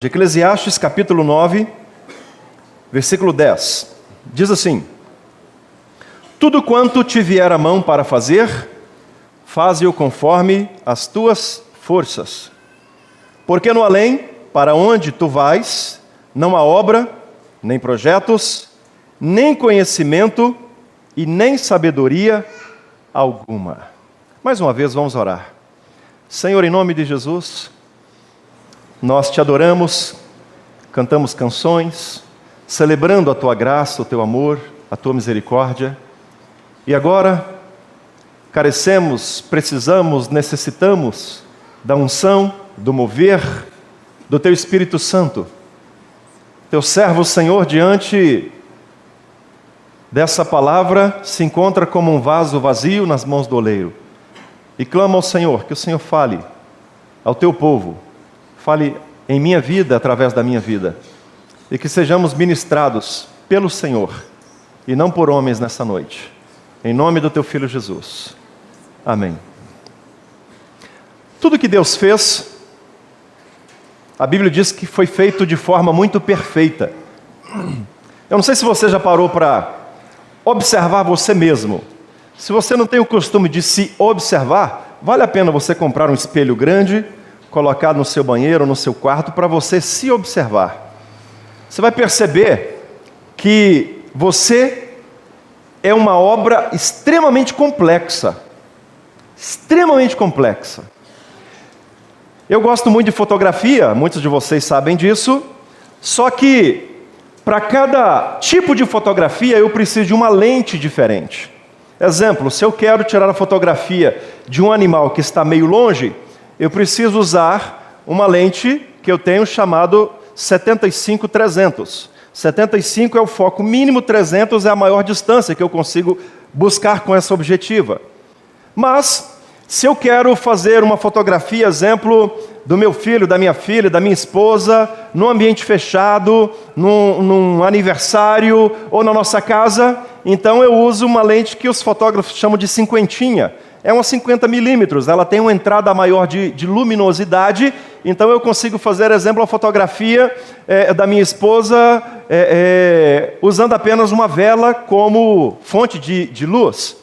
De Eclesiastes capítulo 9, versículo 10, diz assim: tudo quanto te vier a mão para fazer, faze-o conforme as tuas forças. Porque no além, para onde tu vais, não há obra, nem projetos, nem conhecimento e nem sabedoria alguma. Mais uma vez vamos orar. Senhor, em nome de Jesus, nós te adoramos, cantamos canções, celebrando a tua graça, o teu amor, a tua misericórdia. E agora, carecemos, precisamos, necessitamos da unção, do mover do teu Espírito Santo. Teu servo, Senhor, diante dessa palavra, se encontra como um vaso vazio nas mãos do oleiro. E clama ao Senhor, que o Senhor fale ao teu povo. Fale em minha vida, através da minha vida. E que sejamos ministrados pelo Senhor e não por homens nessa noite. Em nome do teu Filho Jesus. Amém. Tudo que Deus fez, a Bíblia diz que foi feito de forma muito perfeita. Eu não sei se você já parou para observar você mesmo. Se você não tem o costume de se observar, vale a pena você comprar um espelho grande, colocar no seu banheiro, no seu quarto, para você se observar. Você vai perceber que você é uma obra extremamente complexa. Extremamente complexa. Eu gosto muito de fotografia, muitos de vocês sabem disso, só que para cada tipo de fotografia eu preciso de uma lente diferente. Exemplo, se eu quero tirar a fotografia de um animal que está meio longe, eu preciso usar uma lente que eu tenho chamado 75-300. 75 é o foco mínimo, 300 é a maior distância que eu consigo buscar com essa objetiva. Mas, se eu quero fazer uma fotografia, exemplo, do meu filho, da minha filha, da minha esposa, num ambiente fechado, num aniversário ou na nossa casa, então eu uso uma lente que os fotógrafos chamam de cinquentinha. É uma 50 milímetros, ela tem uma entrada maior de luminosidade, então eu consigo fazer, exemplo, a fotografia da minha esposa usando apenas uma vela como fonte de luz.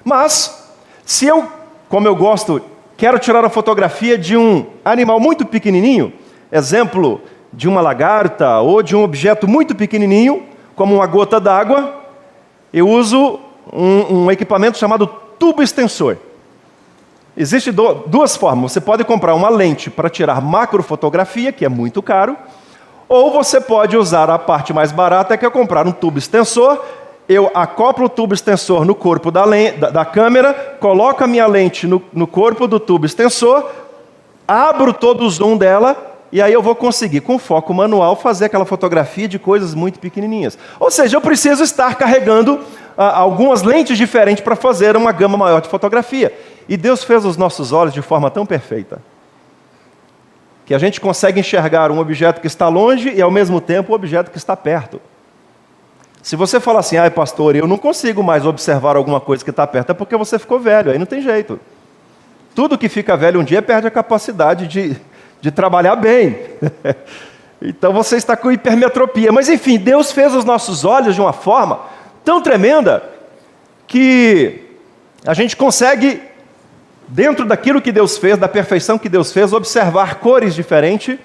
Mas, se eu, como eu gosto, quero tirar a fotografia de um animal muito pequenininho, exemplo, de uma lagarta ou de um objeto muito pequenininho, como uma gota d'água, eu uso um equipamento chamado tubo extensor. Existem duas formas. Você pode comprar uma lente para tirar macrofotografia, que é muito caro, ou você pode usar a parte mais barata, que é comprar um tubo extensor. Eu acoplo o tubo extensor no corpo da câmera, coloco a minha lente no corpo do tubo extensor, abro todo o zoom dela, e aí eu vou conseguir, com foco manual, fazer aquela fotografia de coisas muito pequenininhas. Ou seja, eu preciso estar carregando algumas lentes diferentes para fazer uma gama maior de fotografia. E Deus fez os nossos olhos de forma tão perfeita, que a gente consegue enxergar um objeto que está longe e, ao mesmo tempo, um objeto que está perto. Se você falar assim, pastor, eu não consigo mais observar alguma coisa que está perto, é porque você ficou velho, aí não tem jeito. Tudo que fica velho um dia perde a capacidade de trabalhar bem. Então você está com hipermetropia. Mas enfim, Deus fez os nossos olhos de uma forma tão tremenda que a gente consegue, dentro daquilo que Deus fez, da perfeição que Deus fez, observar cores diferentes,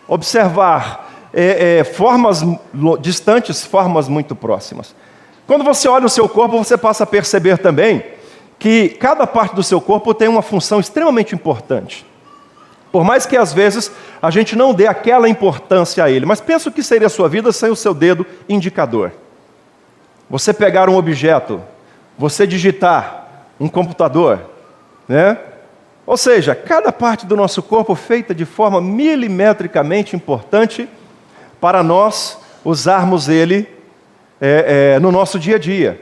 observar formas distantes, formas muito próximas. Quando você olha o seu corpo, você passa a perceber também que cada parte do seu corpo tem uma função extremamente importante. Por mais que às vezes a gente não dê aquela importância a ele, mas pensa o que seria a sua vida sem o seu dedo indicador. Você pegar um objeto, você digitar um computador, né? Ou seja, cada parte do nosso corpo feita de forma milimetricamente importante para nós usarmos ele no nosso dia a dia.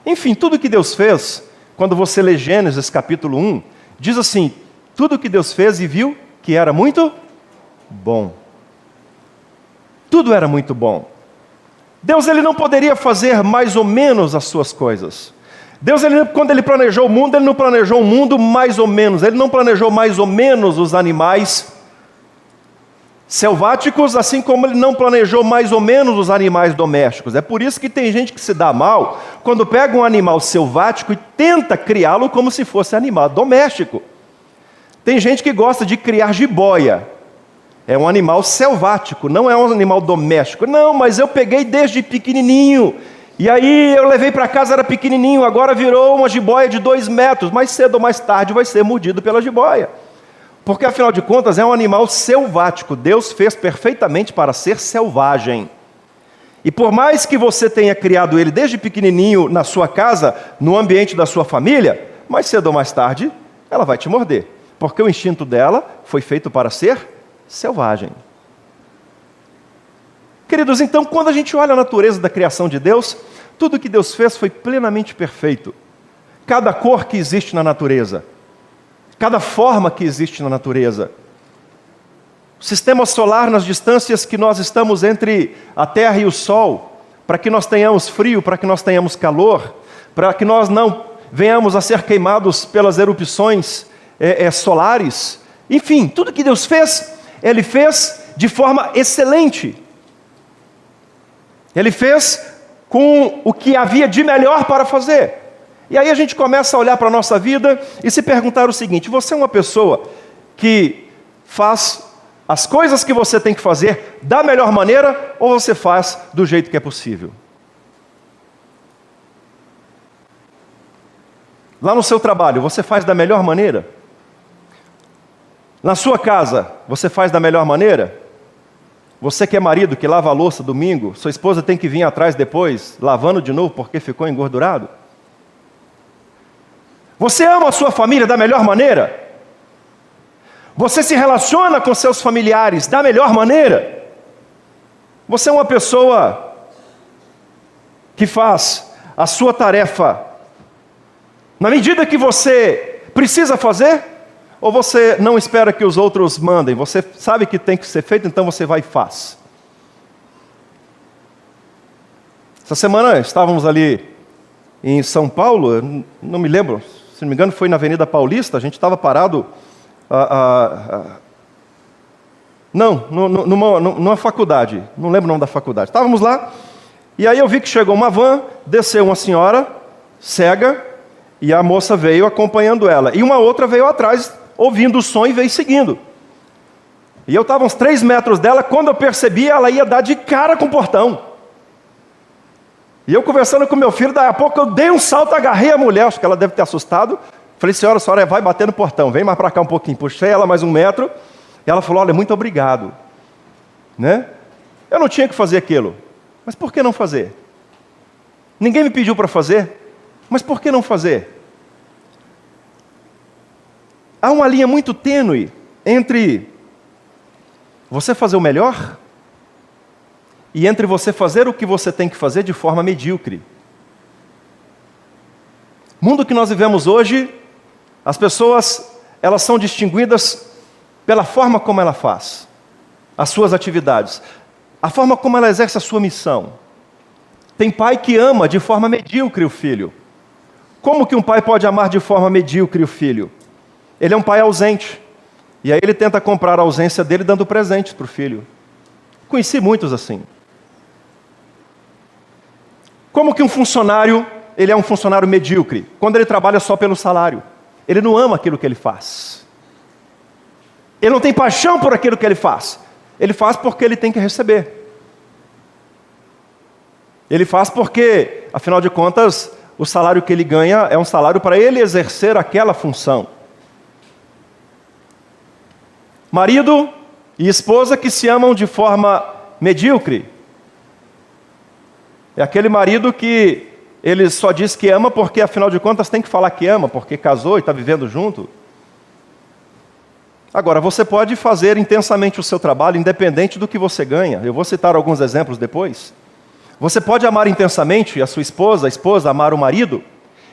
Enfim, tudo que Deus fez, quando você lê Gênesis capítulo 1, diz assim, tudo que Deus fez e viu que era muito bom. Tudo era muito bom. Deus ele não poderia fazer mais ou menos as suas coisas. Deus, quando Ele planejou o mundo, Ele não planejou o mundo mais ou menos. Ele não planejou mais ou menos os animais selváticos, assim como ele não planejou mais ou menos os animais domésticos. É por isso que tem gente que se dá mal quando pega um animal selvático e tenta criá-lo como se fosse animal doméstico. Tem gente que gosta de criar jiboia. É um animal selvático, não é um animal doméstico. Não, mas eu peguei desde pequenininho. E aí eu levei para casa, era pequenininho, agora virou uma jiboia de 2 metros. Mais cedo ou mais tarde vai ser mordido pela jiboia. Porque afinal de contas é um animal selvático. Deus fez perfeitamente para ser selvagem. E por mais que você tenha criado ele desde pequenininho na sua casa, no ambiente da sua família, mais cedo ou mais tarde ela vai te morder. Porque o instinto dela foi feito para ser selvagem. Queridos, então quando a gente olha a natureza da criação de Deus, tudo que Deus fez foi plenamente perfeito. Cada cor que existe na natureza, cada forma que existe na natureza, o sistema solar nas distâncias que nós estamos entre a Terra e o Sol, para que nós tenhamos frio, para que nós tenhamos calor, para que nós não venhamos a ser queimados pelas erupções solares. Enfim, tudo que Deus fez, Ele fez de forma excelente. Ele fez com o que havia de melhor para fazer. E aí a gente começa a olhar para a nossa vida e se perguntar o seguinte: você é uma pessoa que faz as coisas que você tem que fazer da melhor maneira, ou você faz do jeito que é possível? Lá no seu trabalho, você faz da melhor maneira? Na sua casa, você faz da melhor maneira? Você que é marido, que lava a louça domingo, sua esposa tem que vir atrás depois, lavando de novo porque ficou engordurado? Você ama a sua família da melhor maneira? Você se relaciona com seus familiares da melhor maneira? Você é uma pessoa que faz a sua tarefa na medida que você precisa fazer? Ou você não espera que os outros mandem? Você sabe que tem que ser feito, então você vai e faz. Essa semana estávamos ali em São Paulo, eu não me lembro, se não me engano foi na Avenida Paulista, a gente estava parado numa faculdade, não lembro o nome da faculdade. Estávamos lá, e aí eu vi que chegou uma van, desceu uma senhora cega, e a moça veio acompanhando ela. E uma outra veio atrás, ouvindo o som e veio seguindo. E eu estava uns 3 metros dela, quando eu percebi, ela ia dar de cara com o portão. E eu conversando com meu filho, daí a pouco eu dei um salto, agarrei a mulher, acho que ela deve ter assustado. Falei: senhora, a senhora vai bater no portão, vem mais para cá um pouquinho. Puxei ela mais 1 metro, e ela falou: olha, muito obrigado. Né? Eu não tinha que fazer aquilo. Mas por que não fazer? Ninguém me pediu para fazer, mas por que não fazer? Há uma linha muito tênue entre você fazer o melhor e entre você fazer o que você tem que fazer de forma medíocre. O mundo que nós vivemos hoje, as pessoas, elas são distinguidas pela forma como ela faz as suas atividades, a forma como ela exerce a sua missão. Tem pai que ama de forma medíocre o filho. Como que um pai pode amar de forma medíocre o filho? Ele é um pai ausente, e aí ele tenta comprar a ausência dele dando presentes para o filho. Conheci muitos assim. Como que um funcionário, ele é um funcionário medíocre? Quando ele trabalha só pelo salário. Ele não ama aquilo que ele faz. Ele não tem paixão por aquilo que ele faz. Ele faz porque ele tem que receber. Ele faz porque, afinal de contas, o salário que ele ganha é um salário para ele exercer aquela função. Marido e esposa que se amam de forma medíocre. É aquele marido que ele só diz que ama porque, afinal de contas, tem que falar que ama, porque casou e está vivendo junto. Agora, você pode fazer intensamente o seu trabalho, independente do que você ganha. Eu vou citar alguns exemplos depois. Você pode amar intensamente a sua esposa, a esposa amar o marido,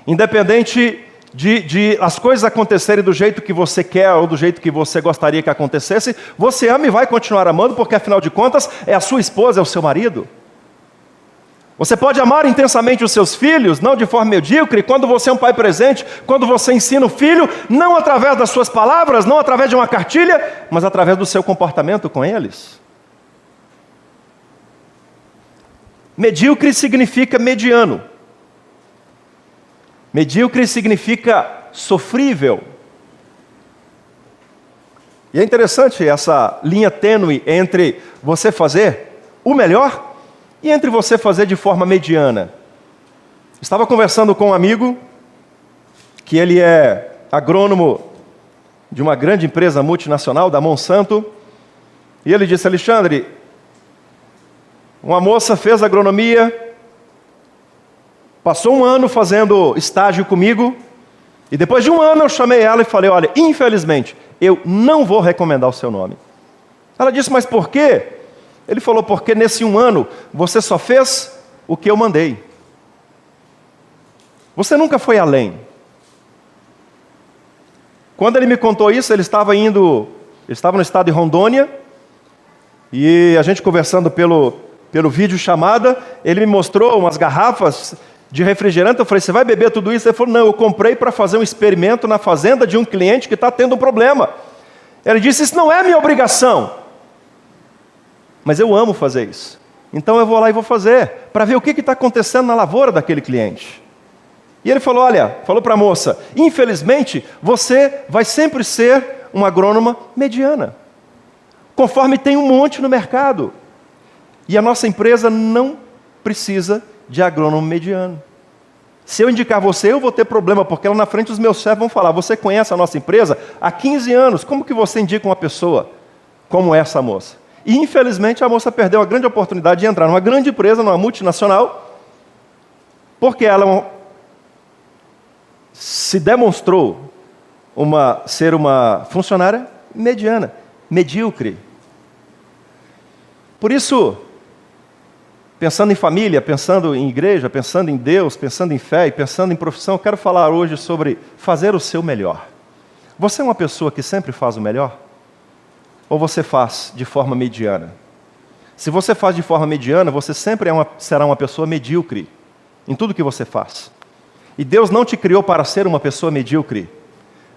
independente de as coisas acontecerem do jeito que você quer ou do jeito que você gostaria que acontecesse. Você ama e vai continuar amando, porque afinal de contas é a sua esposa, é o seu marido. Você pode amar intensamente os seus filhos, não de forma medíocre, quando você é um pai presente, quando você ensina o filho, não através das suas palavras, não através de uma cartilha, mas através do seu comportamento com eles. Medíocre significa mediano. Medíocre significa sofrível. E é interessante essa linha tênue entre você fazer o melhor e entre você fazer de forma mediana. Estava conversando com um amigo, que ele é agrônomo de uma grande empresa multinacional, da Monsanto, e ele disse: Alexandre, uma moça fez agronomia, passou um ano fazendo estágio comigo, e depois de um ano eu chamei ela e falei: olha, infelizmente, eu não vou recomendar o seu nome. Ela disse: mas por quê? Ele falou: porque nesse um ano você só fez o que eu mandei. Você nunca foi além. Quando ele me contou isso, ele estava no estado de Rondônia, e a gente conversando pelo vídeo chamada, ele me mostrou umas garrafas de refrigerante. Eu falei: você vai beber tudo isso? Ele falou: não, eu comprei para fazer um experimento na fazenda de um cliente que está tendo um problema. Ele disse: isso não é minha obrigação, mas eu amo fazer isso. Então eu vou lá e vou fazer, para ver o que está acontecendo na lavoura daquele cliente. E ele falou: olha, falou para a moça, infelizmente você vai sempre ser uma agrônoma mediana, conforme tem um monte no mercado. E a nossa empresa não precisa de agrônomo mediano. Se eu indicar você, eu vou ter problema, porque lá na frente os meus chefes vão falar: você conhece a nossa empresa há 15 anos, como que você indica uma pessoa como essa moça? E infelizmente a moça perdeu a grande oportunidade de entrar numa grande empresa, numa multinacional, porque ela se demonstrou ser uma funcionária mediana, medíocre. Por isso, pensando em família, pensando em igreja, pensando em Deus, pensando em fé e pensando em profissão, eu quero falar hoje sobre fazer o seu melhor. Você é uma pessoa que sempre faz o melhor? Ou você faz de forma mediana? Se você faz de forma mediana, você sempre será uma pessoa medíocre em tudo que você faz. E Deus não te criou para ser uma pessoa medíocre.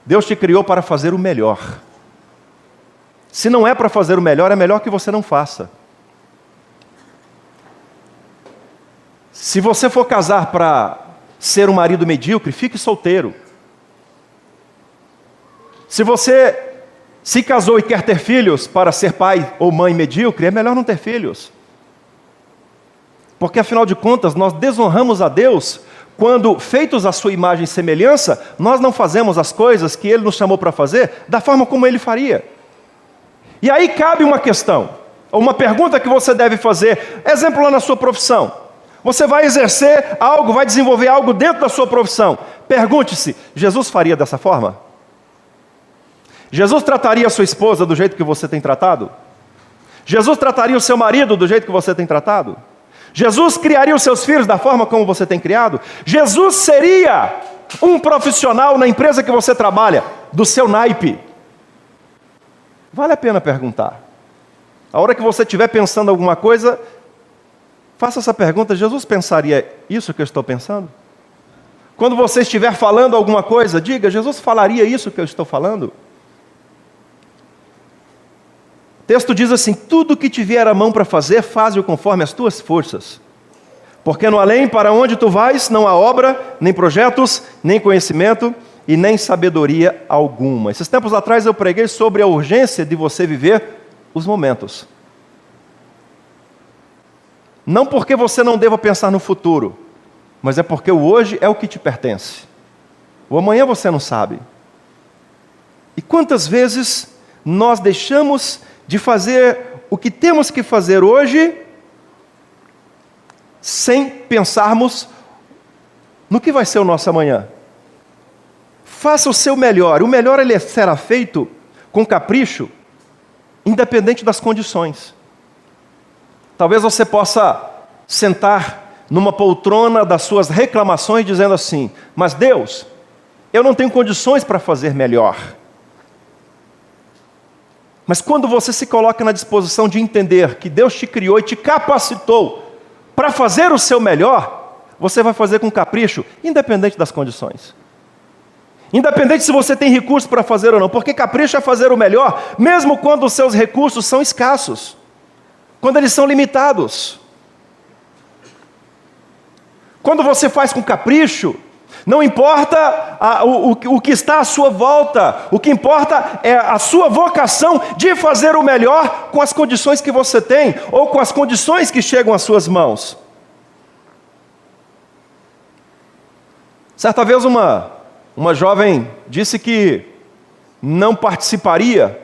Deus te criou para fazer o melhor. Se não é para fazer o melhor, é melhor que você não faça. Se você for casar para ser um marido medíocre, fique solteiro. Se você se casou e quer ter filhos para ser pai ou mãe medíocre, é melhor não ter filhos. Porque afinal de contas, nós desonramos a Deus quando, feitos à sua imagem e semelhança, nós não fazemos as coisas que Ele nos chamou para fazer da forma como Ele faria. E aí cabe uma questão, uma pergunta que você deve fazer. Exemplo lá na sua profissão. Você vai exercer algo, vai desenvolver algo dentro da sua profissão. Pergunte-se: Jesus faria dessa forma? Jesus trataria a sua esposa do jeito que você tem tratado? Jesus trataria o seu marido do jeito que você tem tratado? Jesus criaria os seus filhos da forma como você tem criado? Jesus seria um profissional na empresa que você trabalha, do seu naipe? Vale a pena perguntar. A hora que você estiver pensando alguma coisa, faça essa pergunta: Jesus pensaria isso que eu estou pensando? Quando você estiver falando alguma coisa, diga: Jesus falaria isso que eu estou falando? O texto diz assim: tudo que te vier a mão para fazer, faze-o conforme as tuas forças. Porque no além para onde tu vais, não há obra, nem projetos, nem conhecimento e nem sabedoria alguma. Esses tempos atrás eu preguei sobre a urgência de você viver os momentos. Não porque você não deva pensar no futuro, mas é porque o hoje é o que te pertence. O amanhã você não sabe. E quantas vezes nós deixamos de fazer o que temos que fazer hoje, sem pensarmos no que vai ser o nosso amanhã. Faça o seu melhor. O melhor ele será feito com capricho, independente das condições. Talvez você possa sentar numa poltrona das suas reclamações dizendo assim: mas Deus, eu não tenho condições para fazer melhor. Mas quando você se coloca na disposição de entender que Deus te criou e te capacitou para fazer o seu melhor, você vai fazer com capricho, independente das condições. Independente se você tem recursos para fazer ou não, porque capricho é fazer o melhor, mesmo quando os seus recursos são escassos, quando eles são limitados. Quando você faz com capricho, não importa o que está à sua volta, o que importa é a sua vocação de fazer o melhor com as condições que você tem, ou com as condições que chegam às suas mãos. Certa vez uma jovem disse que não participaria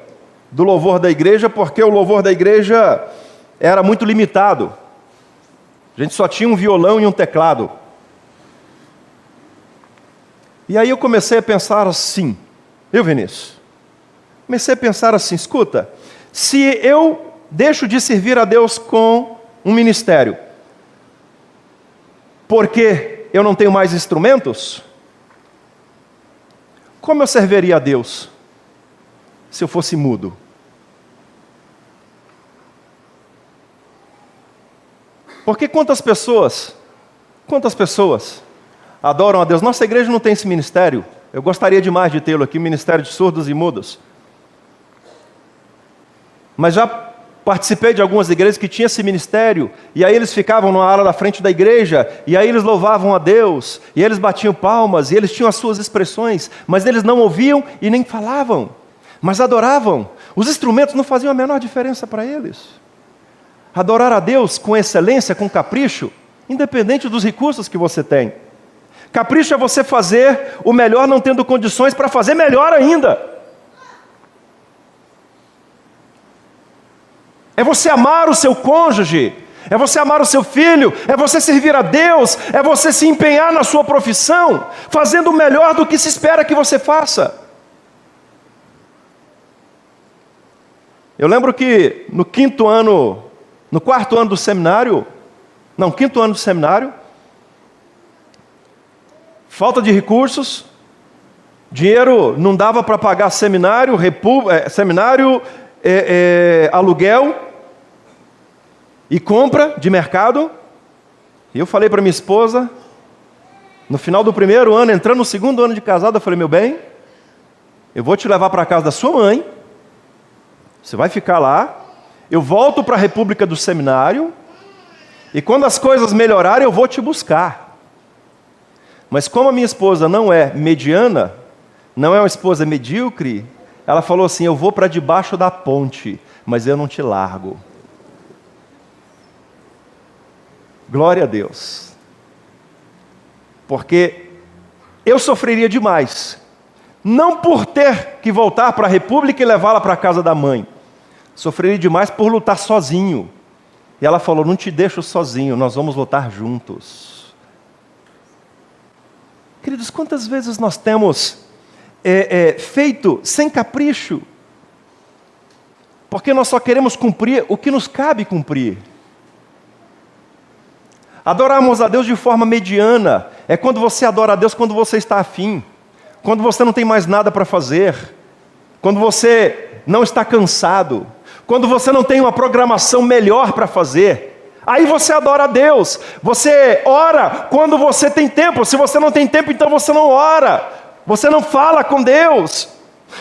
do louvor da igreja, porque o louvor da igreja era muito limitado. A gente só tinha um violão e um teclado. E aí eu comecei a pensar assim, Vinícius? Comecei a pensar assim, escuta, se eu deixo de servir a Deus com um ministério, porque eu não tenho mais instrumentos, como eu serviria a Deus se eu fosse mudo? Porque quantas pessoas adoram a Deus? Nossa igreja não tem esse ministério. Eu gostaria demais de tê-lo aqui, ministério de surdos e mudos. Mas já participei de algumas igrejas que tinham esse ministério, e aí eles ficavam na ala da frente da igreja, e aí eles louvavam a Deus, e eles batiam palmas, e eles tinham as suas expressões, mas eles não ouviam e nem falavam, mas adoravam. Os instrumentos não faziam a menor diferença para eles. Adorar a Deus com excelência, com capricho, independente dos recursos que você tem. Capricho é você fazer o melhor não tendo condições para fazer melhor ainda. É você amar o seu cônjuge, é você amar o seu filho, é você servir a Deus, é você se empenhar na sua profissão, fazendo o melhor do que se espera que você faça. Eu lembro que no quinto ano do seminário, falta de recursos, dinheiro não dava para pagar seminário, aluguel e compra de mercado. E eu falei para minha esposa, no final do primeiro ano, entrando no segundo ano de casado, eu falei, meu bem, eu vou te levar para a casa da sua mãe, você vai ficar lá, eu volto para a República do Seminário, e quando as coisas melhorarem, eu vou te buscar. Mas como a minha esposa não é mediana, não é uma esposa medíocre, ela falou assim, eu vou para debaixo da ponte, mas eu não te largo. Glória a Deus. Porque eu sofreria demais, não por ter que voltar para a República e levá-la para a casa da mãe, sofreria demais por lutar sozinho. E ela falou, não te deixo sozinho, nós vamos lutar juntos. Queridos, quantas vezes nós temos feito sem capricho, porque nós só queremos cumprir o que nos cabe cumprir. Adorarmos a Deus de forma mediana é quando você adora a Deus quando você está afim, quando você não tem mais nada para fazer, quando você não está cansado, quando você não tem uma programação melhor para fazer. Aí você adora a Deus. Você ora quando você tem tempo. Se você não tem tempo, então você não ora. Você não fala com Deus.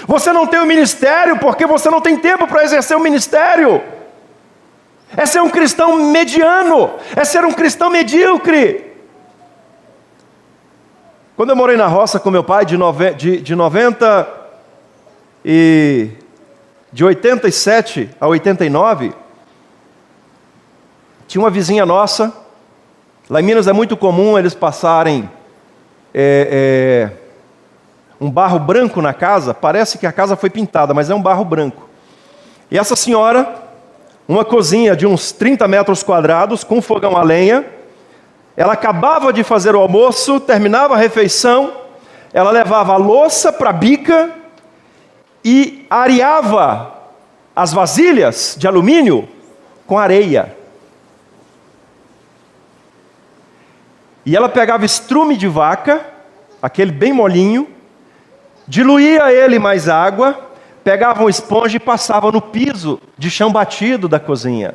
Você não tem o ministério porque você não tem tempo para exercer o ministério. É ser um cristão mediano. É ser um cristão medíocre. Quando eu morei na roça com meu pai, de 87 a 89, tinha uma vizinha nossa, lá em Minas é muito comum eles passarem um barro branco na casa, parece que a casa foi pintada, mas é um barro branco. E essa senhora, uma cozinha de uns 30 metros quadrados, com fogão a lenha, ela acabava de fazer o almoço, terminava a refeição, ela levava a louça para a bica e areava as vasilhas de alumínio com areia. E ela pegava estrume de vaca, aquele bem molinho, diluía ele mais água, pegava uma esponja e passava no piso de chão batido da cozinha.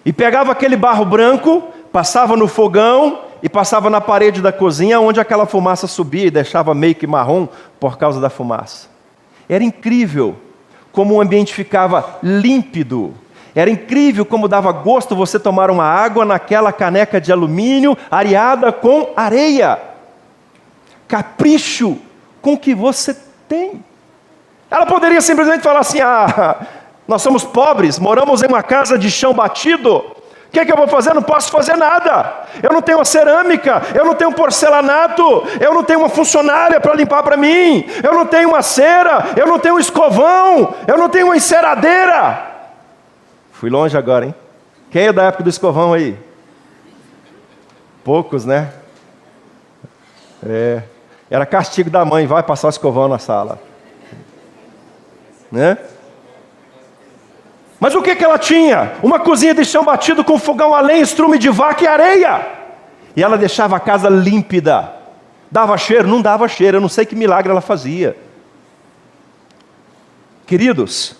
E pegava aquele barro branco, passava no fogão e passava na parede da cozinha, onde aquela fumaça subia e deixava meio que marrom por causa da fumaça. Era incrível como o ambiente ficava límpido. Era incrível como dava gosto você tomar uma água naquela caneca de alumínio areada com areia. Capricho com o que você tem. Ela poderia simplesmente falar assim: nós somos pobres, moramos em uma casa de chão batido. O que eu vou fazer? Não posso fazer nada. Eu não tenho uma cerâmica, eu não tenho um porcelanato, eu não tenho uma funcionária para limpar para mim, eu não tenho uma cera, eu não tenho um escovão, eu não tenho uma enceradeira. Fui longe agora, hein? Quem é da época do escovão aí? Poucos, né? Era castigo da mãe, vai passar o escovão na sala. Né? Mas o que ela tinha? Uma cozinha de chão batido com fogão a lenha, estrume de vaca e areia. E ela deixava a casa límpida. Dava cheiro? Não dava cheiro, eu não sei que milagre ela fazia. Queridos,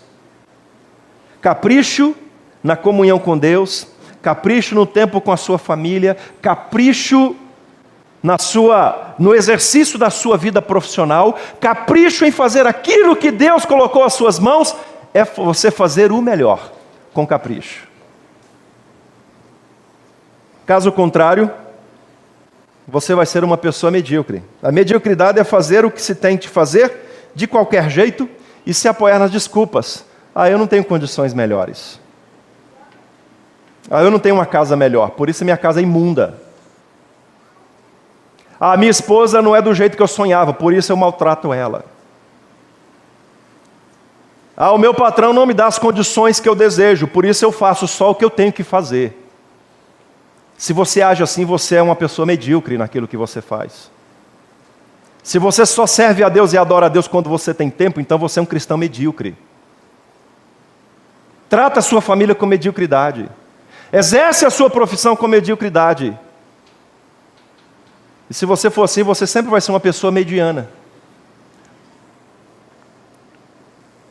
capricho na comunhão com Deus, capricho no tempo com a sua família, capricho no exercício da sua vida profissional, capricho em fazer aquilo que Deus colocou às suas mãos, é você fazer o melhor, com capricho. Caso contrário, você vai ser uma pessoa medíocre. A mediocridade é fazer o que se tem que fazer, de qualquer jeito, e se apoiar nas desculpas. Eu não tenho condições melhores. Eu não tenho uma casa melhor, por isso minha casa é imunda. Minha esposa não é do jeito que eu sonhava, por isso eu maltrato ela. O meu patrão não me dá as condições que eu desejo, por isso eu faço só o que eu tenho que fazer. Se você age assim, você é uma pessoa medíocre naquilo que você faz. Se você só serve a Deus e adora a Deus quando você tem tempo, então você é um cristão medíocre. Trata a sua família com mediocridade. Exerce a sua profissão com mediocridade. E se você for assim, você sempre vai ser uma pessoa mediana.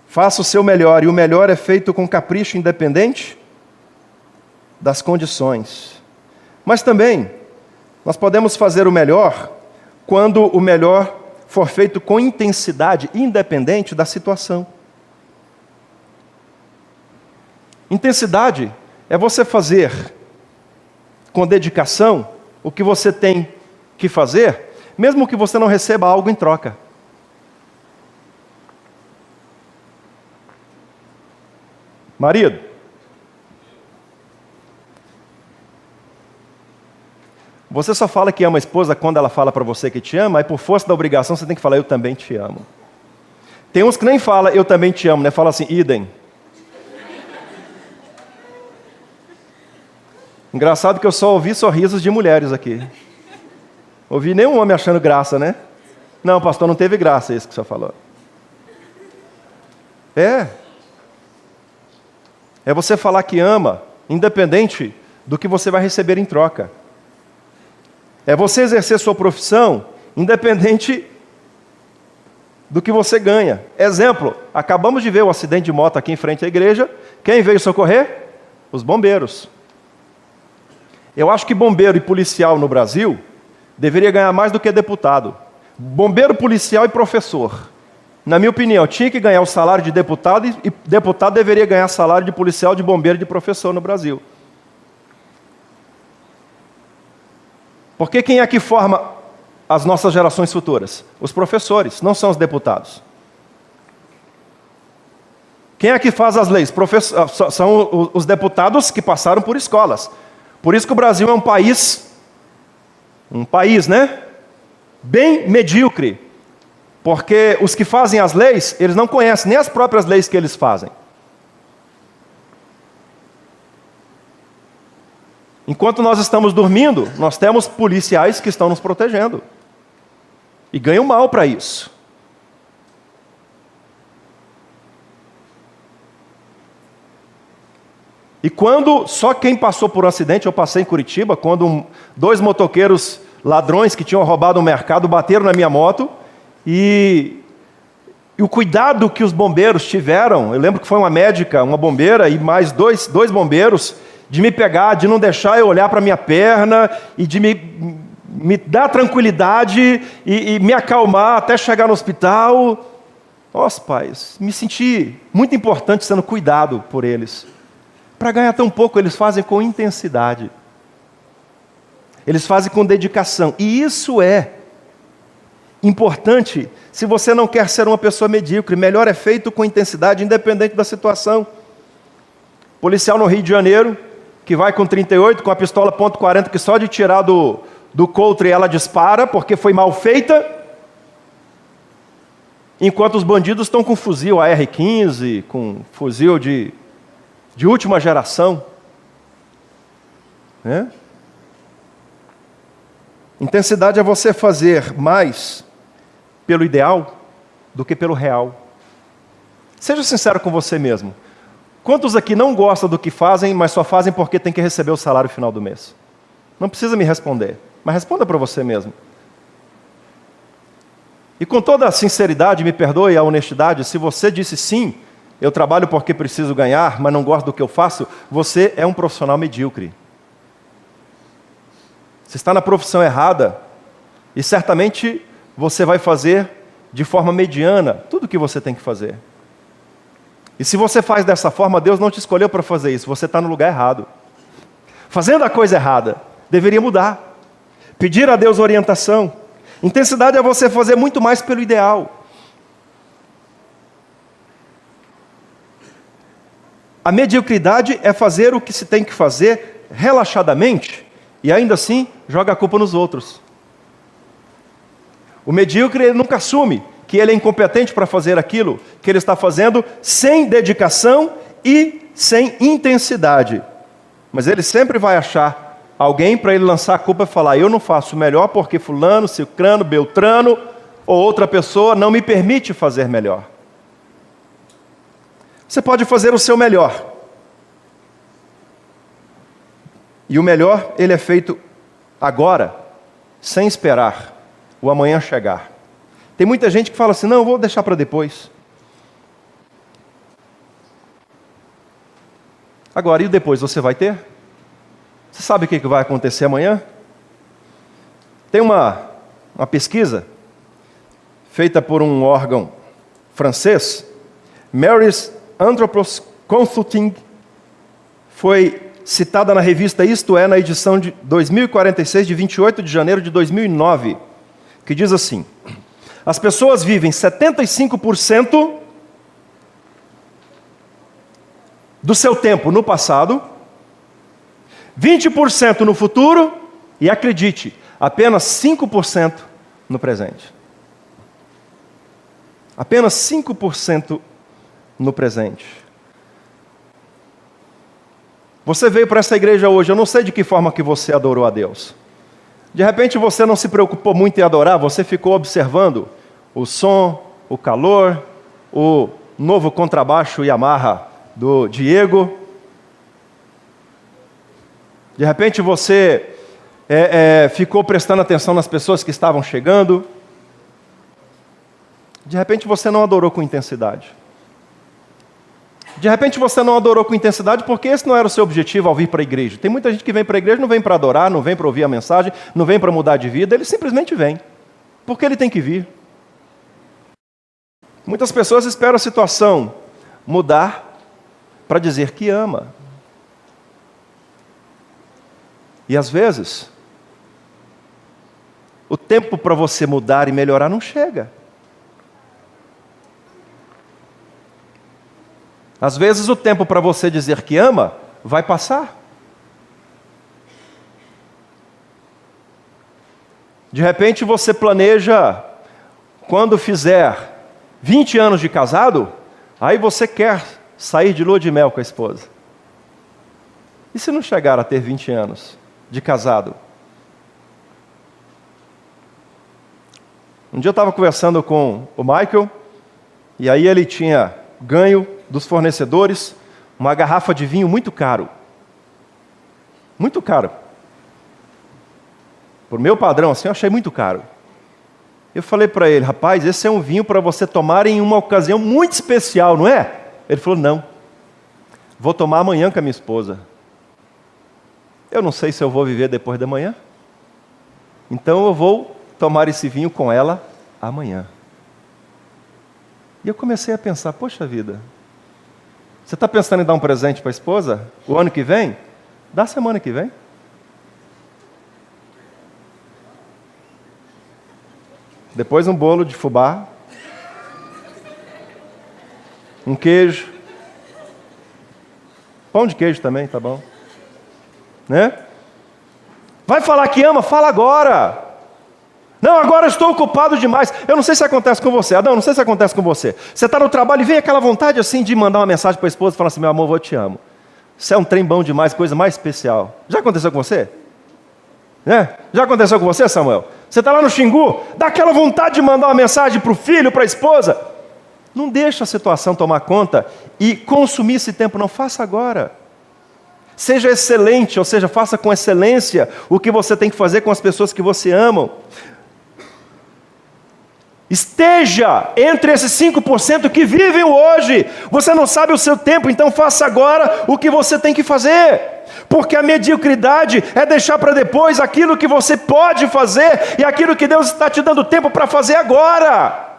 Faça o seu melhor, e o melhor é feito com capricho independente das condições. Mas também, nós podemos fazer o melhor quando o melhor for feito com intensidade, independente da situação. Intensidade é você fazer com dedicação o que você tem que fazer, mesmo que você não receba algo em troca. Marido, você só fala que ama a esposa quando ela fala para você que te ama, aí por força da obrigação você tem que falar: eu também te amo. Tem uns que nem falam eu também te amo, né? Fala assim, idem. Engraçado que eu só ouvi sorrisos de mulheres aqui. Ouvi nenhum homem achando graça, né? Não, pastor, não teve graça isso que o senhor falou. É você falar que ama, independente do que você vai receber em troca. É você exercer sua profissão, independente do que você ganha. Exemplo, acabamos de ver o acidente de moto aqui em frente à igreja. Quem veio socorrer? Os bombeiros. Eu acho que bombeiro e policial no Brasil deveria ganhar mais do que deputado. Bombeiro, policial e professor. Na minha opinião, tinha que ganhar o salário de deputado e deputado deveria ganhar salário de policial, de bombeiro e de professor no Brasil. Porque quem é que forma as nossas gerações futuras? Os professores, não são os deputados. Quem é que faz as leis? São os deputados que passaram por escolas. Por isso que o Brasil é um país, né? Bem medíocre. Porque os que fazem as leis, eles não conhecem nem as próprias leis que eles fazem. Enquanto nós estamos dormindo, nós temos policiais que estão nos protegendo. E ganham mal para isso. E quando só quem passou por um acidente, eu passei em Curitiba, quando dois motoqueiros ladrões que tinham roubado um mercado bateram na minha moto, e o cuidado que os bombeiros tiveram, eu lembro que foi uma médica, uma bombeira e mais dois bombeiros, de me pegar, de não deixar eu olhar para a minha perna e de me dar tranquilidade e me acalmar até chegar no hospital. Nossa, pais, me senti muito importante sendo cuidado por eles. Para ganhar tão pouco, eles fazem com intensidade. Eles fazem com dedicação. E isso é importante se você não quer ser uma pessoa medíocre. Melhor é feito com intensidade, independente da situação. Policial no Rio de Janeiro, que vai com 38, com a pistola .40, que só de tirar do coldre ela dispara, porque foi mal feita. Enquanto os bandidos estão com fuzil AR-15, com fuzil de última geração. Né? Intensidade é você fazer mais pelo ideal do que pelo real. Seja sincero com você mesmo. Quantos aqui não gostam do que fazem, mas só fazem porque tem que receber o salário final do mês? Não precisa me responder, mas responda para você mesmo. E com toda a sinceridade, me perdoe a honestidade, se você disse sim, eu trabalho porque preciso ganhar, mas não gosto do que eu faço, você é um profissional medíocre. Você está na profissão errada e certamente você vai fazer de forma mediana tudo o que você tem que fazer. E se você faz dessa forma, Deus não te escolheu para fazer isso, você está no lugar errado. Fazendo a coisa errada, deveria mudar. Pedir a Deus orientação. Intensidade é você fazer muito mais pelo ideal. A mediocridade é fazer o que se tem que fazer relaxadamente e ainda assim joga a culpa nos outros. O medíocre ele nunca assume que ele é incompetente para fazer aquilo que ele está fazendo sem dedicação e sem intensidade. Mas ele sempre vai achar alguém para ele lançar a culpa e falar: eu não faço melhor porque fulano, cicrano, beltrano ou outra pessoa não me permite fazer melhor. Você pode fazer o seu melhor. E o melhor, ele é feito agora, sem esperar o amanhã chegar. Tem muita gente que fala assim: não, eu vou deixar para depois. Agora, e depois você vai ter? Você sabe o que vai acontecer amanhã? Tem uma pesquisa feita por um órgão francês, Mary's Anthropos Consulting, foi citada na revista Isto É, na edição de 2046, de 28 de janeiro de 2009, que diz assim: as pessoas vivem 75% do seu tempo no passado, 20% no futuro e, acredite, apenas 5% no presente. Apenas 5% no presente. Você veio para essa igreja hoje, eu não sei de que forma que você adorou a Deus. De repente você não se preocupou muito em adorar, você ficou observando o som, o calor, o novo contrabaixo Yamaha do Diego. De repente você ficou prestando atenção nas pessoas que estavam chegando. De repente você não adorou com intensidade. De repente você não adorou com intensidade porque esse não era o seu objetivo ao vir para a igreja. Tem muita gente que vem para a igreja, não vem para adorar, não vem para ouvir a mensagem, não vem para mudar de vida, ele simplesmente vem. Porque ele tem que vir. Muitas pessoas esperam a situação mudar para dizer que ama. E às vezes, o tempo para você mudar e melhorar não chega. Às vezes o tempo para você dizer que ama vai passar. De repente você planeja, quando fizer 20 anos de casado, aí você quer sair de lua de mel com a esposa. E se não chegar a ter 20 anos de casado? Um dia eu estava conversando com o Michael, e aí ele tinha ganho dos fornecedores uma garrafa de vinho muito caro. Muito caro. Por meu padrão, assim, eu achei muito caro. Eu falei para ele: rapaz, esse é um vinho para você tomar em uma ocasião muito especial, não é? Ele falou: não. Vou tomar amanhã com a minha esposa. eu não sei se eu vou viver depois da manhã, então eu vou tomar esse vinho com ela amanhã. E eu comecei a pensar, poxa vida, você está pensando em dar um presente para a esposa o ano que vem? Dá semana que vem. Depois um bolo de fubá, um queijo, pão de queijo também, tá bom? Né? Vai falar que ama? Fala agora. Não, agora eu estou ocupado demais. Eu não sei se acontece com você. Adão, não sei se acontece com você. Você está no trabalho e vem aquela vontade assim de mandar uma mensagem para a esposa e falar assim, meu amor, eu te amo. Isso é um trem bom demais, coisa mais especial. Já aconteceu com você? Né? Já aconteceu com você, Samuel? Você está lá no Xingu, dá aquela vontade de mandar uma mensagem para o filho, para a esposa. Não deixa a situação tomar conta e consumir esse tempo, não, faça agora. Seja excelente, ou seja, faça com excelência o que você tem que fazer com as pessoas que você ama. Esteja entre esses 5% que vivem hoje. Você não sabe o seu tempo, então faça agora o que você tem que fazer. Porque a mediocridade é deixar para depois aquilo que você pode fazer e aquilo que Deus está te dando tempo para fazer agora.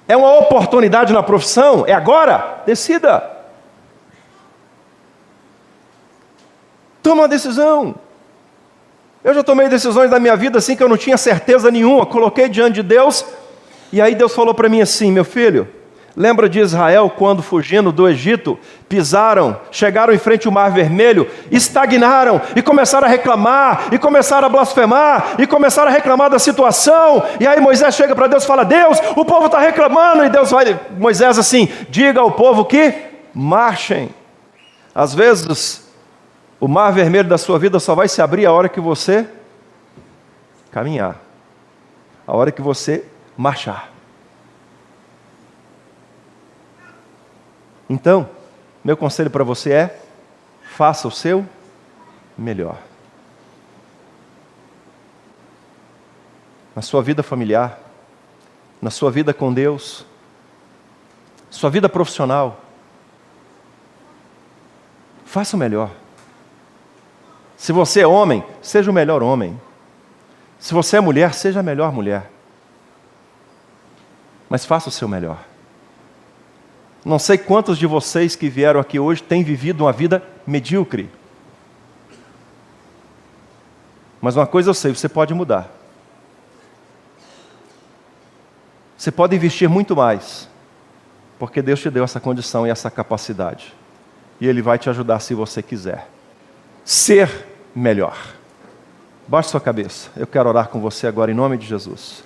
É uma oportunidade na profissão? É agora? Decida. Toma uma decisão. Eu já tomei decisões na minha vida assim que eu não tinha certeza nenhuma. Coloquei diante de Deus e aí Deus falou para mim assim, meu filho, lembra de Israel quando fugindo do Egito, chegaram em frente ao Mar Vermelho, estagnaram e começaram a reclamar, e começaram a blasfemar, e começaram a reclamar da situação, e aí Moisés chega para Deus e fala, Deus, o povo está reclamando, e Moisés assim, diga ao povo que marchem. Às vezes, o Mar Vermelho da sua vida só vai se abrir a hora que você caminhar, a hora que você marchar. Então, meu conselho para você é, faça o seu melhor. Na sua vida familiar, na sua vida com Deus, sua vida profissional, faça o melhor. Se você é homem, seja o melhor homem. Se você é mulher, seja a melhor mulher. Mas faça o seu melhor. Não sei quantos de vocês que vieram aqui hoje têm vivido uma vida medíocre. Mas uma coisa eu sei, você pode mudar. Você pode investir muito mais, porque Deus te deu essa condição e essa capacidade. E Ele vai te ajudar se você quiser. Ser melhor. Baixe sua cabeça. Eu quero orar com você agora em nome de Jesus.